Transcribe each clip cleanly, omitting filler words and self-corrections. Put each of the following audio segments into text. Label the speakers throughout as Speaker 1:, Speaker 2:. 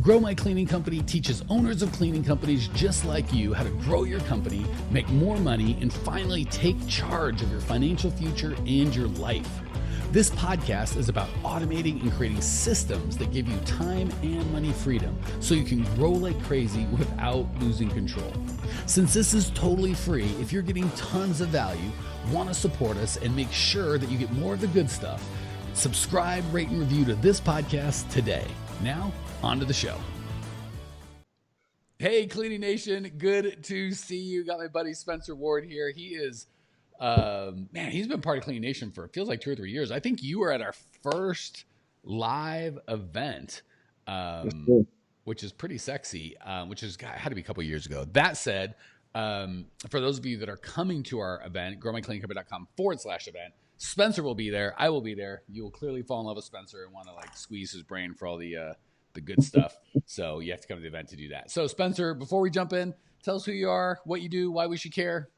Speaker 1: Grow My Cleaning Company teaches owners of cleaning companies just like you how to grow your company, make more money, and finally take charge of your financial future and your life. This podcast is about automating and creating systems that give you time and money freedom so you can grow like crazy without losing control. Since this is totally free, if you're getting tons of value, want to support us and make sure that you get more of the good stuff, subscribe, rate, and review to this podcast today. Now, on to the show. Hey, Cleaning Nation. Good to see you. Got my buddy Spencer Ward here. He is, he's been part of Cleaning Nation for, it feels like 2 or 3 years. I think you were at our first live event, which is pretty sexy, which had to be a couple years ago. That said, for those of you that are coming to our event, growmycleaningcompany.com/event, Spencer will be there. I will be there. You will clearly fall in love with Spencer and want to squeeze his brain for all the good stuff. So you have to come to the event to do that. So Spencer, before we jump in, tell us who you are, what you do, why we should care.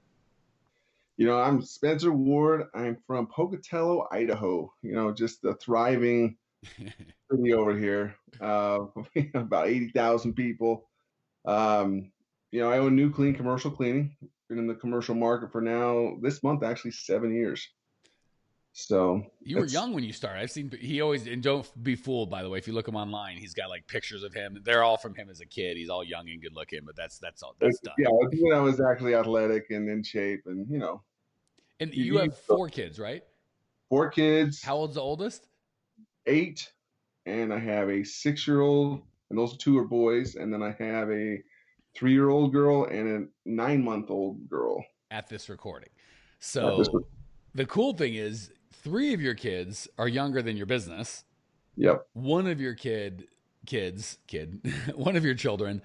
Speaker 2: I'm Spencer Ward. I'm from Pocatello, Idaho. Just a thriving city over here. About 80,000 people. I own Nucleane commercial cleaning. Been in the commercial market for now, this month, actually 7 years. So
Speaker 1: you were young when you started. I've seen he always, and don't be fooled, by the way, if you look him online, he's got pictures of him. They're all from him as a kid. He's all young and good looking, but that's all. That's done.
Speaker 2: Yeah, when I was actually athletic and in shape, and
Speaker 1: And you have 4 kids, right?
Speaker 2: 4 kids.
Speaker 1: How old's the oldest?
Speaker 2: 8, and I have a 6-year-old, and those 2 are boys, and then I have a 3-year-old girl and a 9-month-old girl
Speaker 1: at this recording. So the cool thing is 3 of your kids are younger than your business.
Speaker 2: Yep.
Speaker 1: One of your one of your children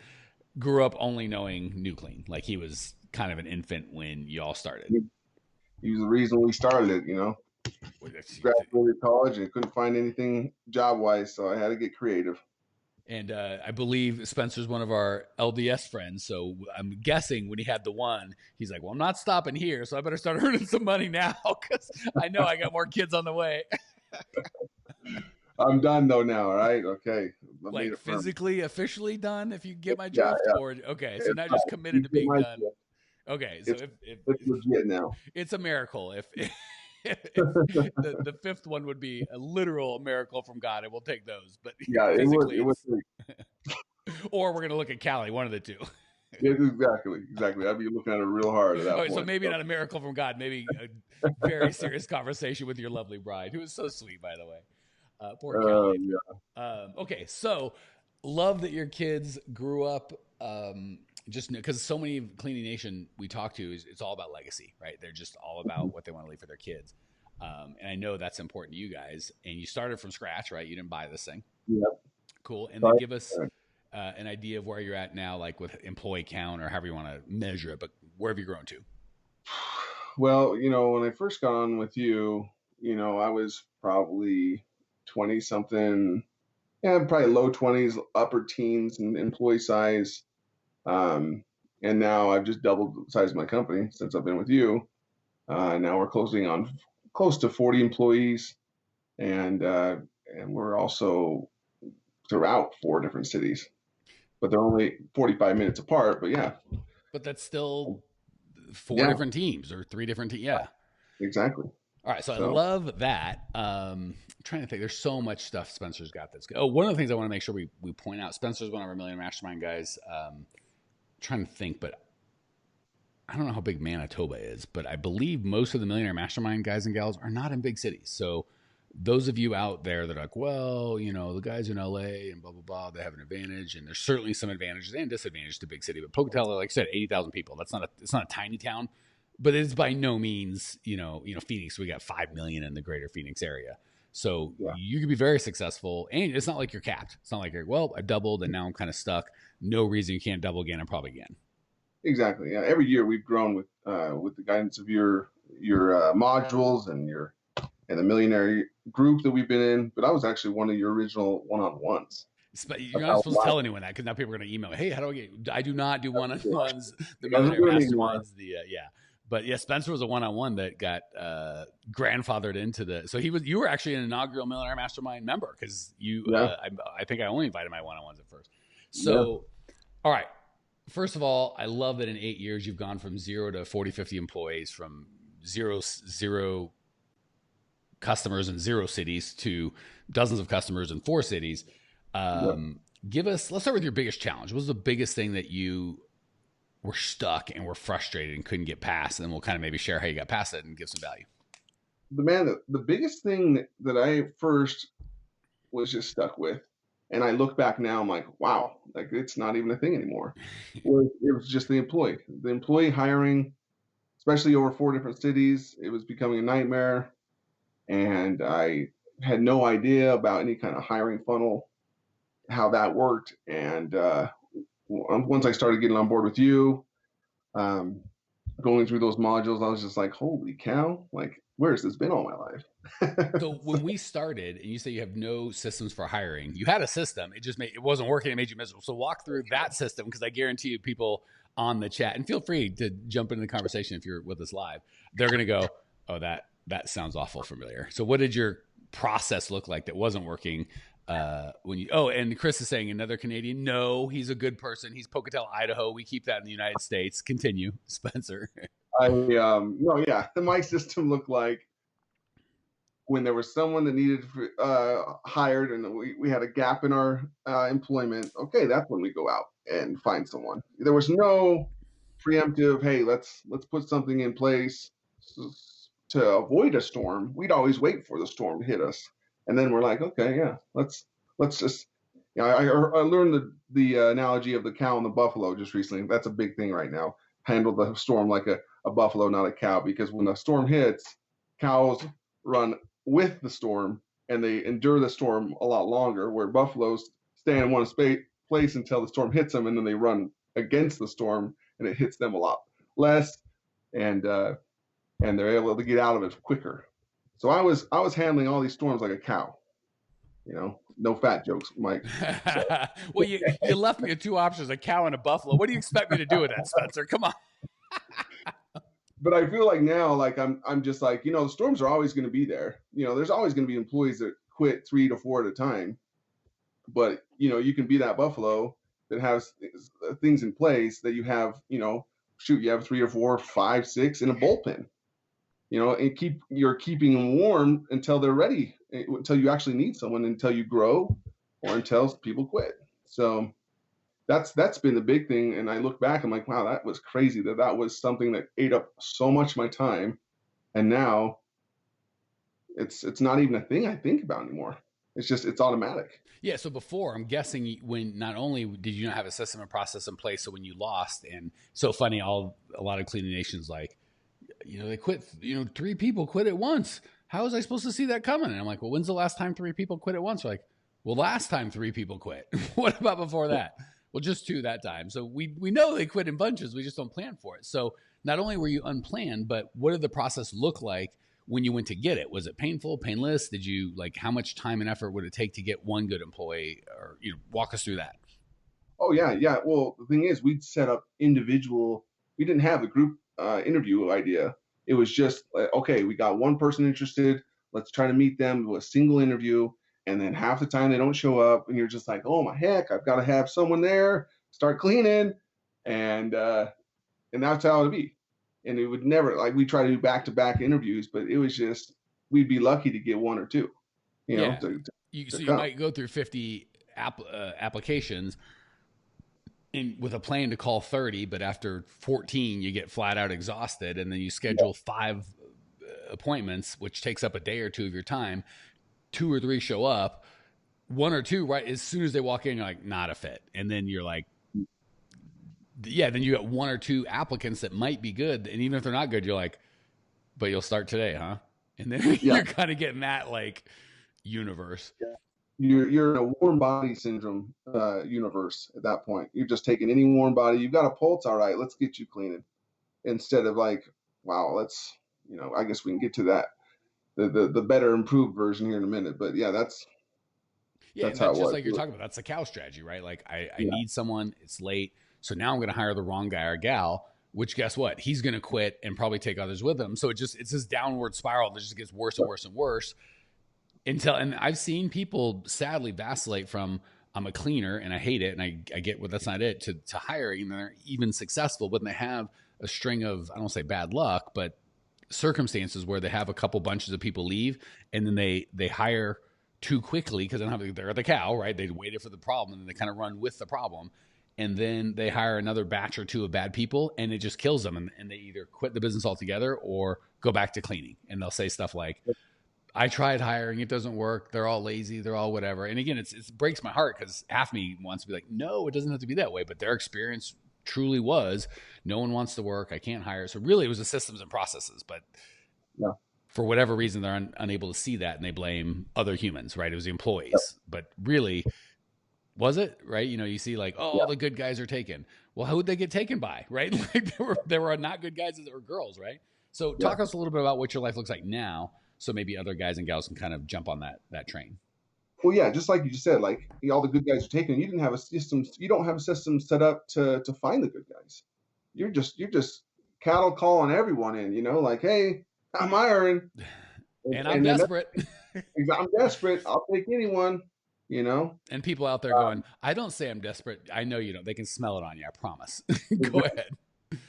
Speaker 1: grew up only knowing Nucleane. He was kind of an infant when you all started.
Speaker 2: He was the reason we started it, Graduated college and couldn't find anything job-wise, so I had to get creative.
Speaker 1: And I believe Spencer's one of our LDS friends, so I'm guessing when he had the one, he's like, well, I'm not stopping here, so I better start earning some money now because I know I got more kids on the way.
Speaker 2: I'm done, though, now, all right? Okay.
Speaker 1: Physically, officially done, if you get my drift? Yeah. Or, okay, so now just committed to being done. Drift. Okay, so
Speaker 2: it's legit now.
Speaker 1: It's a miracle. If the 5th one would be a literal miracle from God, and we'll take those. But
Speaker 2: yeah, it would.
Speaker 1: Or we're gonna look at Callie, one of the two.
Speaker 2: Exactly. I'd be looking at it real hard at that point.
Speaker 1: So maybe not a miracle from God, maybe a very serious conversation with your lovely bride, who is so sweet, by the way. Poor Callie. Yeah. Okay, so love that your kids grew up. Just because so many of Cleaning Nation we talk to it's all about legacy, right? They're just all about what they want to leave for their kids. And I know that's important to you guys. And you started from scratch, right? You didn't buy this thing.
Speaker 2: Yep.
Speaker 1: Cool. And then give us an idea of where you're at now, with employee count or however you want to measure it, but where have you grown to?
Speaker 2: Well, when I first got on with you, I was probably 20 something, probably low 20s, upper teens in employee size. And now I've just doubled the size of my company since I've been with you. Now we're closing on close to 40 employees, and we're also throughout 4 different cities, but they're only 45 minutes apart. But yeah,
Speaker 1: but that's still 4 different teams or 3 different teams. Yeah,
Speaker 2: exactly.
Speaker 1: All right, so I love that. I'm trying to think. There's so much stuff Spencer's got that's good. Oh, one of the things I want to make sure we point out. Spencer's one of our Millionaire Mastermind guys. Trying to think, but I don't know how big Manitoba is, but I believe most of the Millionaire Mastermind guys and gals are not in big cities. So those of you out there that are like, well, the guys in LA and blah, blah, blah, they have an advantage. And there's certainly some advantages and disadvantages to big city. But Pocatello, like I said, 80,000 people. It's not a tiny town, but it's by no means, Phoenix. We got 5 million in the greater Phoenix area. So you could be very successful, and it's not like you're capped. It's not like I doubled and now I'm kind of stuck. No reason you can't double again and probably again.
Speaker 2: Exactly. Yeah. Every year we've grown with the guidance of your modules and the Millionaire group that we've been in. But I was actually one of your original one-on-ones.
Speaker 1: You're not supposed to tell anyone that, because now people are going to email me, hey, how do I get? I do not do one-on-ones. The Millionaire Masterminds. But yeah, Spencer was a one-on-one that got grandfathered into the. So you were actually an inaugural Millionaire Mastermind member, because I think I only invited my one-on-ones at first.
Speaker 2: Yeah.
Speaker 1: So, all right. First of all, I love that in 8 years you've gone from 0 to 40, 50 employees, from zero customers in 0 cities to dozens of customers in 4 cities.
Speaker 2: Yep.
Speaker 1: Let's start with your biggest challenge. What was the biggest thing that you were stuck and were frustrated and couldn't get past? And then we'll kind of maybe share how you got past it and give some value.
Speaker 2: The biggest thing that I first was just stuck with, and I look back now, I'm like, wow, like it's not even a thing anymore. It was just the employee hiring, especially over 4 different cities. It was becoming a nightmare, and I had no idea about any kind of hiring funnel, how that worked. And once I started getting on board with you, um, going through those modules, I was just like, holy cow, like, where's this been all my life?
Speaker 1: So when we started, and you say you have no systems for hiring, you had a system. It wasn't working. It made you miserable. So walk through that system, because I guarantee you, people on the chat, and feel free to jump into the conversation if you're with us live, they're going to go, "Oh, that sounds awful familiar." So what did your process look like that wasn't working? When you and Chris is saying, another Canadian. No, he's a good person. He's Pocatello, Idaho. We keep that in the United States. Continue, Spencer.
Speaker 2: No, yeah, my system looked like when there was someone that needed hired, and we had a gap in our employment. Okay, that's when we go out and find someone. There was no preemptive, hey, let's put something in place to avoid a storm. We'd always wait for the storm to hit us, and then we're like, okay, yeah, let's just. I learned the analogy of the cow and the buffalo just recently. That's a big thing right now. Handle the storm like a buffalo, not a cow, because when the storm hits, cows run with the storm and they endure the storm a lot longer, where buffaloes stay in one place until the storm hits them, and then they run against the storm and it hits them a lot less, and they're able to get out of it quicker. So I was handling all these storms like a cow. No fat jokes, Mike. So.
Speaker 1: Well, you left me with two options: a cow and a buffalo. What do you expect me to do with that, Spencer? Come on.
Speaker 2: But I feel like now, like I'm just like, the storms are always going to be there. There's always going to be employees that quit 3 to 4 at a time. But you can be that buffalo that has things in place that you have. You have 3 or 4, 5, 6 in a bullpen. And you're keeping them warm until they're ready, until you actually need someone, until you grow, or until people quit. So that's been the big thing. And I look back, I'm like, wow, that was crazy that was something that ate up so much of my time. And now it's not even a thing I think about anymore. It's automatic.
Speaker 1: Yeah. So before, I'm guessing, when not only did you not have a system and process in place, so when you lost, and so funny, a lot of cleaning nations, like, they quit, 3 people quit at once. How was I supposed to see that coming? And I'm like, well, when's the last time 3 people quit at once? They're like, well, last time 3 people quit. What about before that? Well, just 2 that time. So we know they quit in bunches. We just don't plan for it. So not only were you unplanned, but what did the process look like when you went to get it? Was it painful, painless? Did you, like, how much time and effort would it take to get one good employee? Or, walk us through that.
Speaker 2: Oh yeah. Well, the thing is, we'd set up individual. We didn't have the group interview idea. It was just like, okay, we got one person interested. Let's try to meet them with a single interview. And then half the time they don't show up, and you're just like, oh my heck, I've got to have someone there, start cleaning, and that's how it'd be. And it would never, like, we try to do back-to-back interviews, but it was just, we'd be lucky to get 1 or 2.
Speaker 1: Yeah.
Speaker 2: To
Speaker 1: So you
Speaker 2: come.
Speaker 1: might go through 50 applications with a plan to call 30, but after 14, you get flat out exhausted, and then you schedule 5 appointments, which takes up a day or 2 of your time. 2 or 3 show up, 1 or 2, right as soon as they walk in, you're like, not a fit. And then you're like, yeah, then you got 1 or 2 applicants that might be good. And even if they're not good, you're like, but you'll start today, huh? And then you're kind of getting that, like, universe.
Speaker 2: Yeah. You're in a warm body syndrome universe at that point. You're just taking any warm body. You've got a pulse. All right, let's get you cleaning. Instead of like, wow, let's, I guess we can get to that. The better improved version here in a minute. But yeah, that's
Speaker 1: and
Speaker 2: how
Speaker 1: that's
Speaker 2: it
Speaker 1: just
Speaker 2: was.
Speaker 1: like you're talking about. That's the cow strategy, right? Like, I
Speaker 2: Yeah.
Speaker 1: need someone, it's late, so now I'm going to hire the wrong guy or gal, which, guess what? He's going to quit and probably take others with him. So it's this downward spiral that just gets worse and worse and worse. And I've seen people sadly vacillate from, I'm a cleaner and I hate it and I get what that's not it to hiring, and they're even successful, but they have a string of, I don't say bad luck, but circumstances where they have a couple bunches of people leave, and then they hire too quickly because they're the cow, right? They waited for the problem and then they kind of run with the problem. And then they hire another batch or two of bad people and it just kills them. And they either quit the business altogether or go back to cleaning. And they'll say stuff like, I tried hiring, it doesn't work. They're all lazy. They're all whatever. And again, it breaks my heart because half me wants to be like, no, it doesn't have to be that way. But their experience truly was, no one wants to work. I can't hire. So really it was the systems and processes, but
Speaker 2: Yeah.
Speaker 1: for whatever reason, they're unable to see that and they blame other humans, right? It was the employees, but really, was it, right? You know, you see like, oh, all the good guys are taken. Well, who'd they get taken by, right? Like there were not good guys that were girls, right? So talk us a little bit about what your life looks like now, so maybe other guys and gals can kind of jump on that train.
Speaker 2: Well, yeah, just like you just said, like all the good guys are taken. You didn't have a system. You don't have a system set up to find the good guys. You're just cattle calling everyone in. You know, like, hey, I'm hiring,
Speaker 1: and I'm desperate.
Speaker 2: I'm desperate. I'll take anyone. You know,
Speaker 1: and people out there going, I don't say I'm desperate. I know you don't. They can smell it on you. I promise. Go ahead.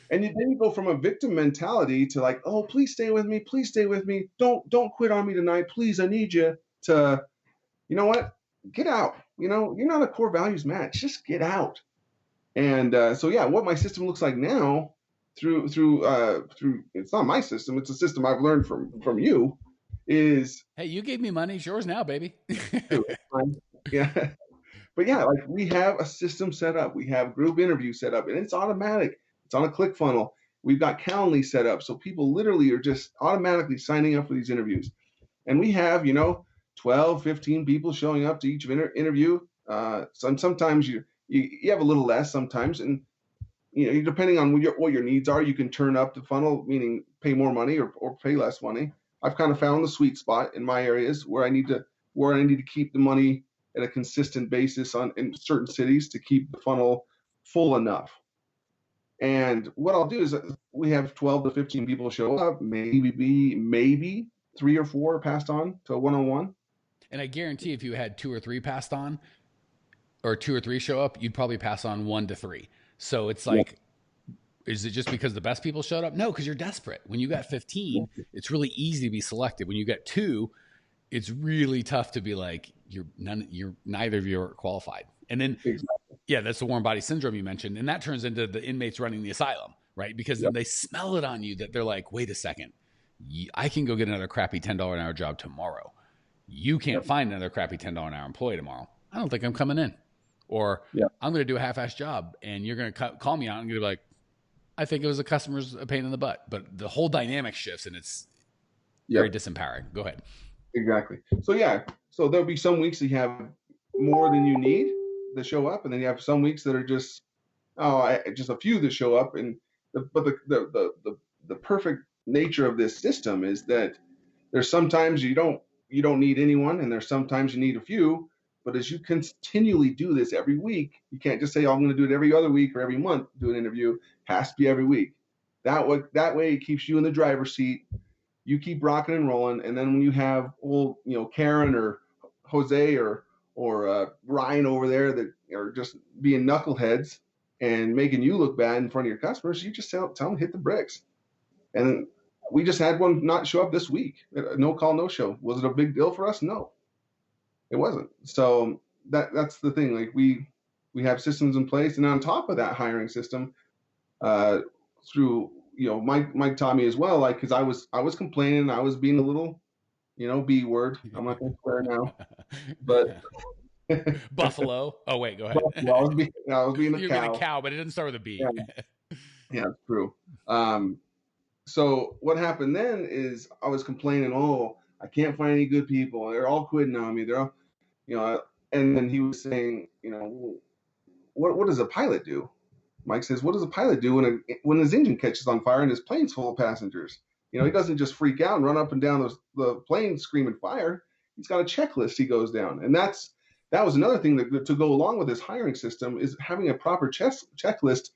Speaker 2: And then you go from a victim mentality to like, oh, please stay with me. Please stay with me. Don't quit on me tonight. Please, I need you. To, you know what? Get out. You know, you're not a core values match. Just get out. And so, yeah, what my system looks like now through it's not my system. It's a system I've learned from you. Is,
Speaker 1: hey, you gave me money. It's yours now, baby.
Speaker 2: Yeah. But yeah, like we have a system set up. We have group interview set up, and it's automatic. It's on a ClickFunnels. We've got Calendly set up. So people literally are just automatically signing up for these interviews. And we have, 12, 15 people showing up to each interview. Sometimes you have a little less sometimes. And, depending on what your needs are, you can turn up the funnel, meaning pay more money or pay less money. I've kind of found the sweet spot in my areas where I need to keep the money at a consistent basis in certain cities to keep the funnel full enough. And what I'll do is we have 12 to 15 people show up, maybe 3 or 4 passed on to a one-on-one.
Speaker 1: And I guarantee if you had 2 or 3 passed on or 2 or 3 show up, you'd probably pass on 1 to 3. So it's like, is it just because the best people showed up? No, because you're desperate. When you got 15, it's really easy to be selective. When you get 2, it's really tough to be like, neither of you are qualified. And then, yeah, that's the warm body syndrome you mentioned. And that turns into the inmates running the asylum, right? Because then they smell it on you that they're like, wait a second, I can go get another crappy $10 an hour job tomorrow. You can't find another crappy $10 an hour employee tomorrow. I don't think I'm coming in. Or I'm going to do a half-assed job and you're going to call me out and you're like, I think it was the customer's a pain in the butt. But the whole dynamic shifts and it's very disempowering. Go ahead.
Speaker 2: Exactly. So there'll be some weeks that you have more than you need that show up, and then you have some weeks that are just just a few that show up. And the perfect nature of this system is that there's sometimes you don't need anyone, and there's sometimes you need a few. But as you continually do this every week, you can't just say, oh, I'm going to do it every other week or every month. Do an interview. It has to be every week. That way it keeps you in the driver's seat. You keep rocking and rolling, and then when you have Karen or Jose or Ryan over there that are just being knuckleheads and making you look bad in front of your customers, you just tell them hit the bricks. And we just had one not show up this week. No call, no show. Was it a big deal for us? No, it wasn't. So that's the thing. Like we have systems in place, and on top of that hiring system, through Mike taught me as well, like, because I was complaining, I was being a little, B word. I'm not going to swear now, but
Speaker 1: Buffalo. Oh wait, go ahead.
Speaker 2: Buffalo, I was being a
Speaker 1: You're
Speaker 2: cow.
Speaker 1: being a cow, but it didn't start with a B.
Speaker 2: Yeah, it's true. So what happened then is I was complaining, oh, I can't find any good people. They're all quitting on me. They're all, and then he was saying, what does a pilot do? Mike says, what does a pilot do when his engine catches on fire and his plane's full of passengers? He doesn't just freak out and run up and down the plane screaming fire. He's got a checklist he goes down. And that was another thing that to go along with this hiring system is having a proper checklist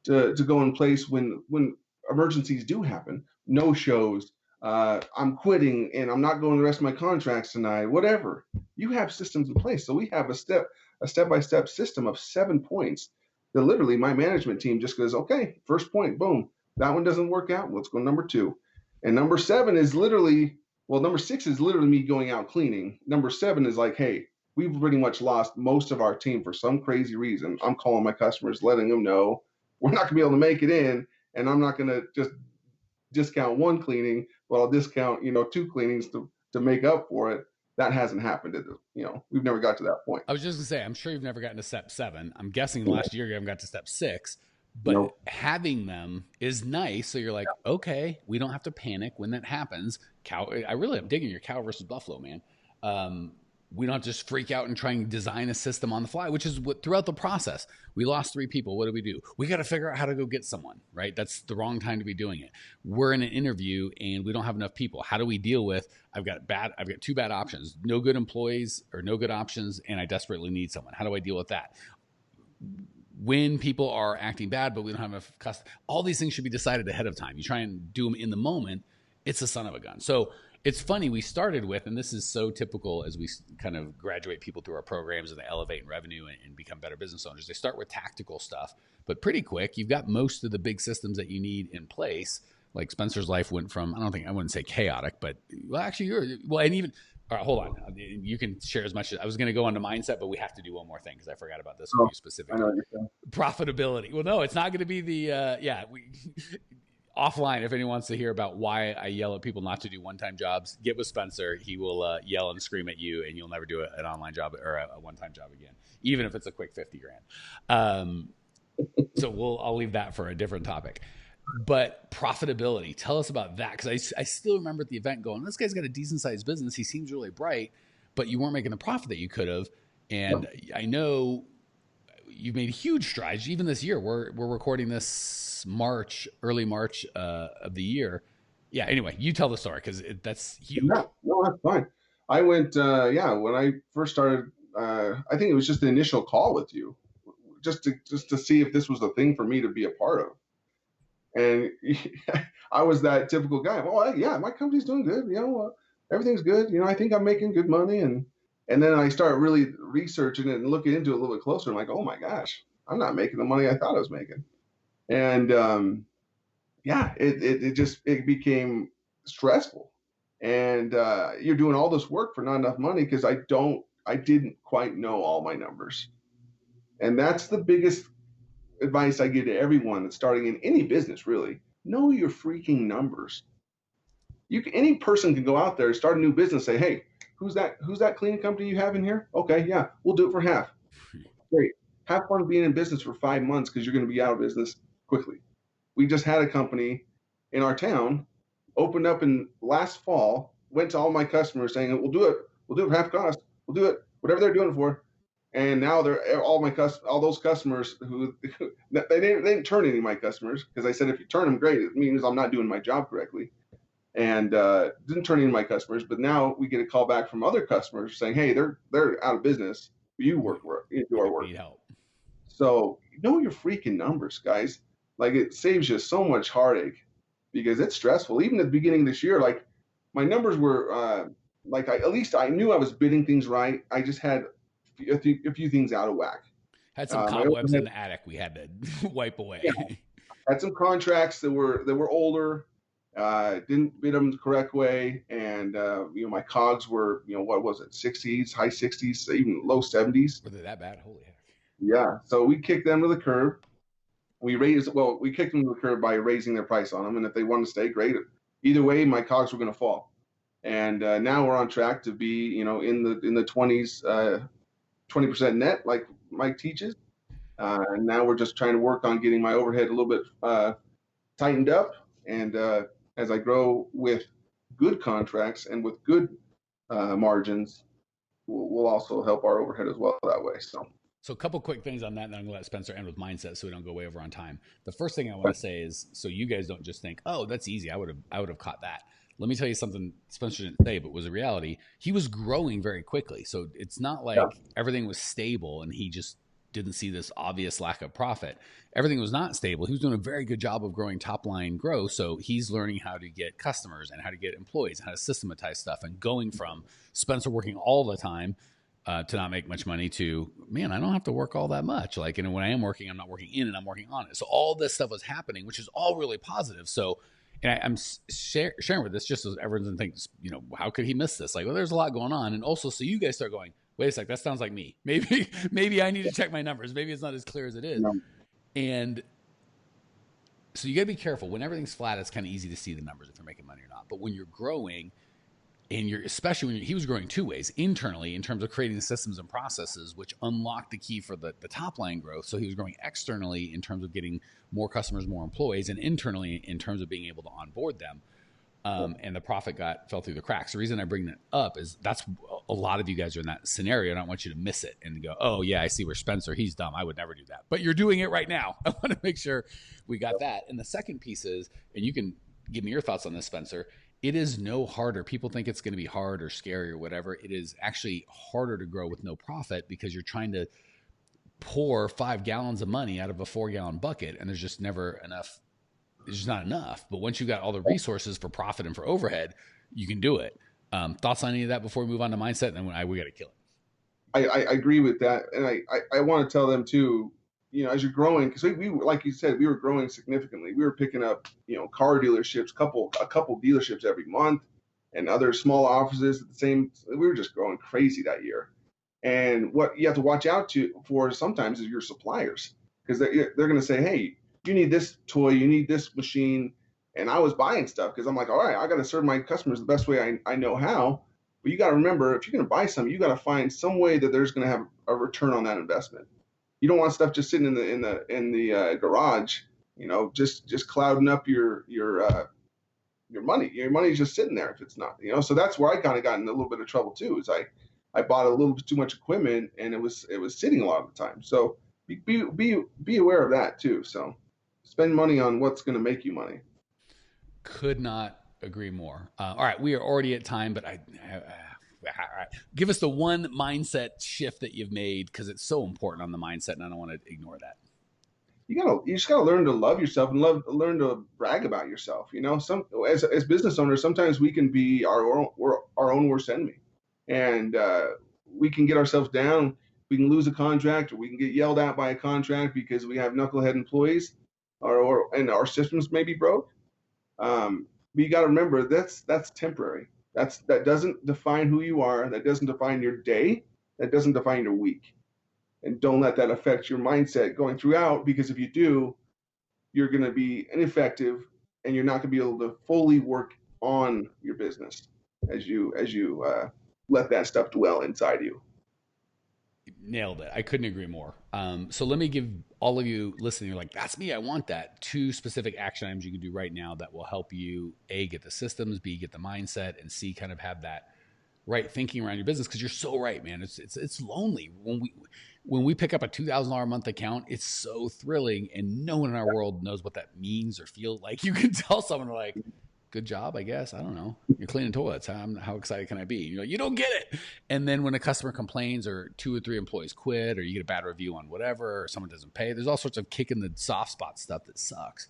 Speaker 2: to go in place when emergencies do happen. No shows, I'm quitting and I'm not going the rest of my contracts tonight, whatever. You have systems in place. So we have a a step-by-step system of 7 points that literally my management team just goes, okay, first point, boom. That one doesn't work out. Let's go number 2. And number 7 is literally, well, number 6 is literally me going out cleaning. Number 7 is like, hey, we've pretty much lost most of our team for some crazy reason. I'm calling my customers, letting them know we're not gonna be able to make it in, and I'm not gonna just discount 1 cleaning, but I'll discount, 2 cleanings to make up for it. That hasn't happened. We've never got to that point.
Speaker 1: I was just gonna say, I'm sure you've never gotten to step 7. I'm guessing last year you haven't got to step 6, but
Speaker 2: Nope.
Speaker 1: having them is nice. So you're like, okay, we don't have to panic when that happens. I really am digging your cow versus buffalo, man. We don't have to just freak out and try and design a system on the fly, which is what throughout the process. We lost 3 people. What do? We got to figure out how to go get someone, right? That's the wrong time to be doing it. We're in an interview and we don't have enough people. How do we deal with, I've got 2 bad options, no good employees or no good options, and I desperately need someone. How do I deal with that? When people are acting bad, but we don't have enough customers, all these things should be decided ahead of time. You try and do them in the moment, it's a son of a gun. So it's funny, we started with, and this is so typical as we kind of graduate people through our programs and they elevate in revenue and become better business owners. They start with tactical stuff, but pretty quick, you've got most of the big systems that you need in place. Like Spencer's life went from, I wouldn't say chaotic, but and even, all right, hold on. You can share as much as, I was going to go into mindset, but we have to do one more thing because I forgot about this for you specifically. Profitability. Well, no, it's not going to be the, offline, if anyone wants to hear about why I yell at people not to do one-time jobs, get with Spencer. He will yell and scream at you, and you'll never do an online job or a one-time job again, even if it's a quick $50,000. So I'll leave that for a different topic. But profitability, tell us about that, because I still remember at the event going, this guy's got a decent-sized business. He seems really bright, but you weren't making the profit that you could have. And I know you've made huge strides. Even this year, we're recording this early March of the year. Yeah. Anyway, you tell the story because that's huge.
Speaker 2: No, that's fine. I went, when I first started, I think it was just the initial call with you, just to see if this was a thing for me to be a part of. And I was that typical guy. Well, yeah, my company's doing good. Everything's good. I think I'm making good money. And then I started really researching it and looking into it a little bit closer. I'm like, oh my gosh, I'm not making the money I thought I was making. And it became stressful. And you're doing all this work for not enough money because I didn't quite know all my numbers. And that's the biggest advice I give to everyone that's starting in any business, really. Know your freaking numbers. Any person can go out there, start a new business, say, hey, who's that cleaning company you have in here? Okay, yeah, we'll do it for half. Great. Have fun being in business for 5 months because you're going to be out of business quickly. We just had a company in our town, opened up in last fall, went to all my customers saying, we'll do it for half cost. We'll do it, whatever they're doing it for. And now they're all those customers who they didn't turn any of my customers because I said, if you turn them, great. It means I'm not doing my job correctly. And didn't turn any of my customers. But now we get a call back from other customers saying, hey, they're out of business. You do our work.
Speaker 1: Need help.
Speaker 2: So know your freaking numbers, guys. Like, it saves you so much heartache because it's stressful. Even at the beginning of this year, like, my numbers were at least I knew I was bidding things right. I just had a few things out of whack.
Speaker 1: Had some cobwebs in the attic we had to wipe away.
Speaker 2: Yeah. Had some contracts that were older. Didn't bid them the correct way, and my COGS were what was it, 60s, high 60s, even low 70s.
Speaker 1: Were they that bad? Holy heck!
Speaker 2: Yeah, so we kicked them to the curb. We kicked them to the curb by raising their price on them, and if they wanted to stay, great. Either way, my COGS were going to fall, and now we're on track to be in the 20s, 20% net, like Mike teaches. And now we're just trying to work on getting my overhead a little bit tightened up, and as I grow with good contracts and with good margins, we'll also help our overhead as well that way.
Speaker 1: So a couple quick things on that, and then I'm going to let Spencer end with mindset so we don't go way over on time. The first thing I want to say is, so you guys don't just think, oh, that's easy. I would have caught that. Let me tell you something Spencer didn't say, but was a reality. He was growing very quickly. So it's not like everything was stable and he just didn't see this obvious lack of profit. Everything was not stable. He was doing a very good job of growing top line growth. So he's learning how to get customers and how to get employees, and how to systematize stuff, and going from Spencer working all the time to not make much money to, man, I don't have to work all that much. Like, and when I am working, I'm not working in it, I'm working on it. So all this stuff was happening, which is all really positive. So, and I'm sharing with this just so everyone thinks, how could he miss this? Like, well, there's a lot going on. And also, so you guys start going, wait a sec, that sounds like me. Maybe I need to check my numbers. Maybe it's not as clear as it is.
Speaker 2: No.
Speaker 1: And so you got to be careful. When everything's flat, it's kind of easy to see the numbers if you're making money or not. But when you're growing, and especially when he was growing two ways, internally in terms of creating the systems and processes, which unlocked the key for the top line growth. So he was growing externally in terms of getting more customers, more employees, and internally in terms of being able to onboard them. And the profit fell through the cracks. The reason I bring that up is that's a lot of you guys are in that scenario, and I don't want you to miss it and go, oh yeah, I see where Spencer, he's dumb. I would never do that. But you're doing it right now. I want to make sure we got that. And the second piece is, and you can give me your thoughts on this, Spencer, it is no harder. People think it's going to be hard or scary or whatever. It is actually harder to grow with no profit because you're trying to pour 5 gallons of money out of a 4-gallon bucket, and there's just never enough. It's just not enough. But once you've got all the resources for profit and for overhead, you can do it. Thoughts on any of that before we move on to mindset? And then we got to kill it.
Speaker 2: I agree with that. And I want to tell them too, as you're growing, because we, like you said, we were growing significantly. We were picking up, car dealerships, a couple dealerships every month, and other small offices at the same. We were just growing crazy that year. And what you have to watch out for sometimes is your suppliers, because they're going to say, hey, you need this toy, you need this machine. And I was buying stuff because I'm like, all right, I got to serve my customers the best way I know how. But you got to remember, if you're going to buy something, you got to find some way that there's going to have a return on that investment. You don't want stuff just sitting in the garage, just clouding up your money. Your money's just sitting there if it's not, So that's where I kind of got in a little bit of trouble too. Is I bought a little bit too much equipment and it was sitting a lot of the time. So be aware of that too. So spend money on what's going to make you money.
Speaker 1: Could not agree more. All right, we are already at time, but all right. Give us the one mindset shift that you've made, because it's so important on the mindset, and I don't want to ignore that.
Speaker 2: You just gotta learn to love yourself and learn to brag about yourself. As business owners, sometimes we can be our own worst enemy, and we can get ourselves down. We can lose a contract, or we can get yelled at by a contract because we have knucklehead employees, and our systems may be broke. But you got to remember that's temporary. That doesn't define who you are. That doesn't define your day. That doesn't define your week. And don't let that affect your mindset going throughout, because if you do, you're going to be ineffective and you're not going to be able to fully work on your business as you let that stuff dwell inside you.
Speaker 1: Nailed it. I couldn't agree more. So let me give all of you listening, you're like, that's me, I want that. 2 specific action items you can do right now that will help you, A, get the systems, B, get the mindset, and C, kind of have that right thinking around your business. Because you're so right, man. It's lonely. When we pick up a $2,000 a month account, it's so thrilling, and no one in our world knows what that means or feels like. You can tell someone like, good job, I guess. I don't know. You're cleaning toilets. How excited can I be? You don't get it. And then when a customer complains, or 2 or 3 employees quit, or you get a bad review on whatever, or someone doesn't pay, there's all sorts of kicking the soft spot stuff that sucks.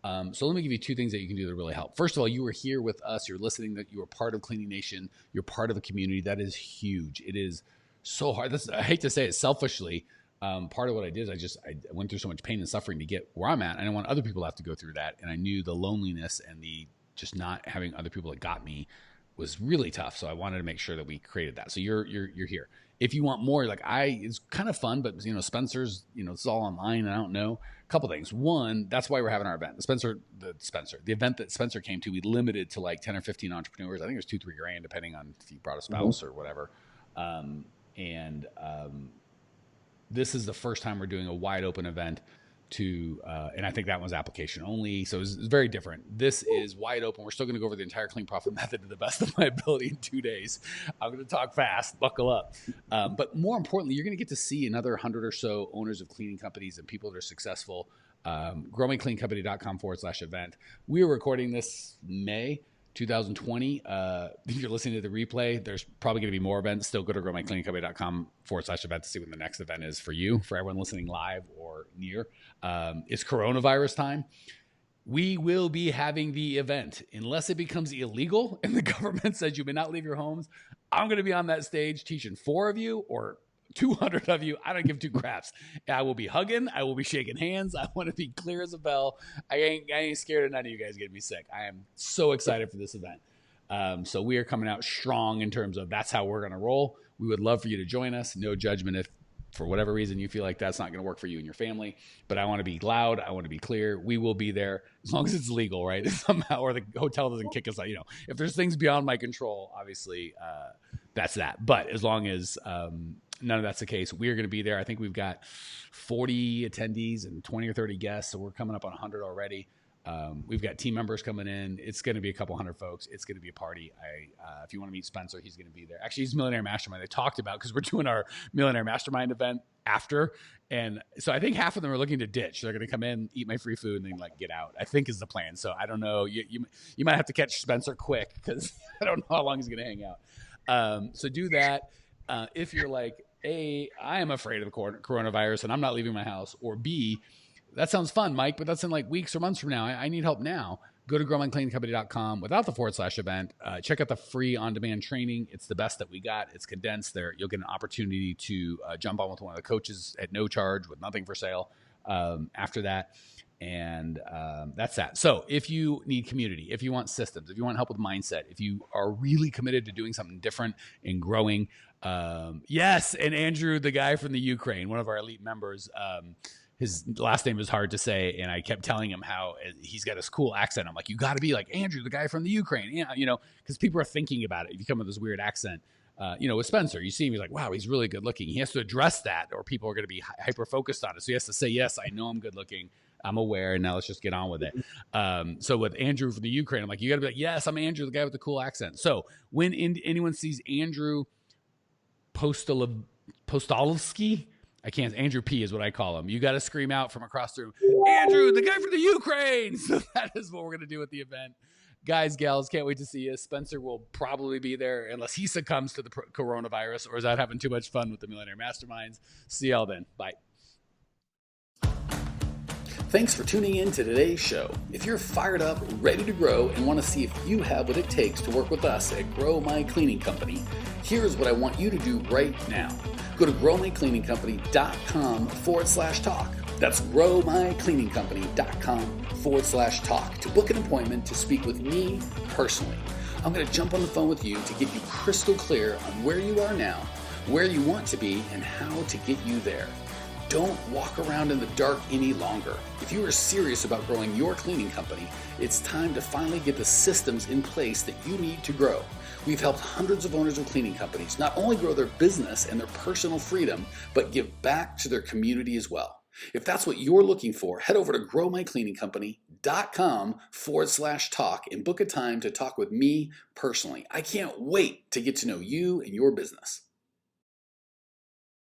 Speaker 1: So let me give you 2 things that you can do that really help. First of all, you were here with us. You're listening. That you were part of Cleaning Nation. You're part of a community. That is huge. It is so hard. I hate to say it selfishly. Part of what I did is I went through so much pain and suffering to get where I'm at. I don't want other people to have to go through that. And I knew the loneliness and the just not having other people that got me was really tough. So I wanted to make sure that we created that. So you're here. If you want more, it's kind of fun, but Spencer's, it's all online. I don't know. A couple things. One, that's why we're having our event. The event that Spencer came to, we limited to like 10 or 15 entrepreneurs. I think it was $2-3 grand, depending on if you brought a spouse or whatever. This is the first time we're doing a wide open event and I think that one's application only. So it's very different. This is wide open. We're still going to go over the entire clean profit method to the best of my ability in 2 days. I'm going to talk fast, buckle up. But more importantly, you're going to get to see another 100 or so owners of cleaning companies and people that are successful. growingcleancompany.com/event. We are recording this May 2020. If you're listening to the replay, there's probably going to be more events. Still go to growmycleancompany.com/event to see when the next event is for you, for everyone listening live or near. It's coronavirus time. we will be having the event unless it becomes illegal and the government says you may not leave your homes. I'm going to be on that stage teaching 4 of you or 200 of you. I don't give 2 craps. I will be hugging. I will be shaking hands. I want to be clear as a bell. I ain't scared of none of you guys getting me sick. I am so excited for this event. So we are coming out strong in terms of that's how we're going to roll. We would love for you to join us. No judgment if for whatever reason you feel like that's not going to work for you and your family. But I want to be loud. I want to be clear. We will be there as long as it's legal, right? Somehow, or the hotel doesn't kick us out. You know, if there's things beyond my control, obviously that's that. But as long as none of that's the case, we're going to be there. I think we've got 40 attendees and 20 or 30 guests. So we're coming up on 100 already. We've got team members coming in. It's going to be a couple hundred folks. It's going to be a party. If you want to meet Spencer, he's going to be there. Actually, he's Millionaire Mastermind. They talked about, because we're doing our Millionaire Mastermind event after. And so I think half of them are looking to ditch. They're going to come in, eat my free food, and then like get out, I think is the plan. So I don't know. You might have to catch Spencer quick because I don't know how long he's going to hang out. So do that. If you're like, A, I am afraid of coronavirus and I'm not leaving my house, or B, that sounds fun, Mike, but that's in like weeks or months from now. I need help now. Go to growmycleaningcompany.com without the /event. Check out the free on-demand training. It's the best that we got. It's condensed there. You'll get an opportunity to jump on with one of the coaches at no charge with nothing for sale after that. And that's that. So if you need community, if you want systems, if you want help with mindset, if you are really committed to doing something different and growing, yes. And Andrew, the guy from the Ukraine, one of our elite members, his last name is hard to say, and I kept telling him how he's got this cool accent. I'm like, you got to be like Andrew, the guy from the Ukraine, yeah, you know, because people are thinking about it. If you come with this weird accent, you know, with Spencer, you see him, he's like, wow, he's really good looking. He has to address that, or people are going to be hyper focused on it. So he has to say, yes, I know I'm good looking. I'm aware, and now let's just get on with it. So with Andrew from the Ukraine, I'm like, you got to be like, yes, I'm Andrew, the guy with the cool accent. So when anyone sees Andrew Postolovsky, Andrew P is what I call him. You got to scream out from across the room, Andrew, the guy from the Ukraine. So that is what we're going to do at the event. Guys, gals, can't wait to see you. Spencer will probably be there unless he succumbs to the coronavirus or is out having too much fun with the Millionaire Masterminds. See y'all then. Bye. Thanks for tuning in to today's show. If you're fired up, ready to grow, and want to see if you have what it takes to work with us at Grow My Cleaning Company, here's what I want you to do right now. Go to growmycleaningcompany.com/talk. That's growmycleaningcompany.com/talk to book an appointment to speak with me personally. I'm going to jump on the phone with you to get you crystal clear on where you are now, where you want to be, and how to get you there. Don't walk around in the dark any longer. If you are serious about growing your cleaning company, it's time to finally get the systems in place that you need to grow. We've helped hundreds of owners of cleaning companies not only grow their business and their personal freedom, but give back to their community as well. If that's what you're looking for, head over to growmycleaningcompany.com/talk and book a time to talk with me personally. I can't wait to get to know you and your business.